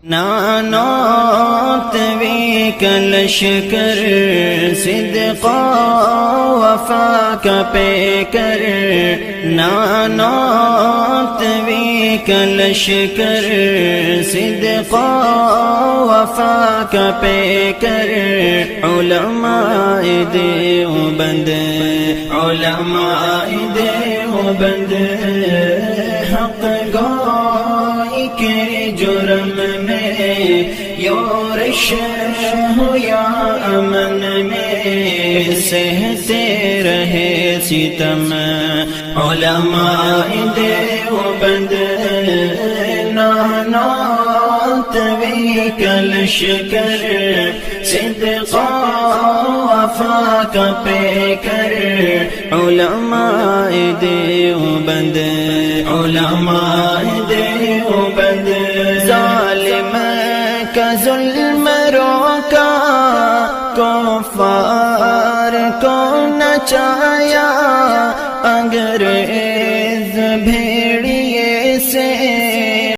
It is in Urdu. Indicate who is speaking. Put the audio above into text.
Speaker 1: نانوت وی کلشکر صدق وفا کا پیکر نانوت وی کلشکر صدق وفا کا پیکر علماء دیوبند علماء دیوبند حق گوئی کے جرم میں یورش ہو یا امن میں سہتے رہے ستم علماء دیوبند نانوت وی کلشکر صدق وفا کا پیکر علماء دیوبند علماء دیوبند ظالم کا ظلم روکا کفار کو نچایا انگریز بھیڑیے سے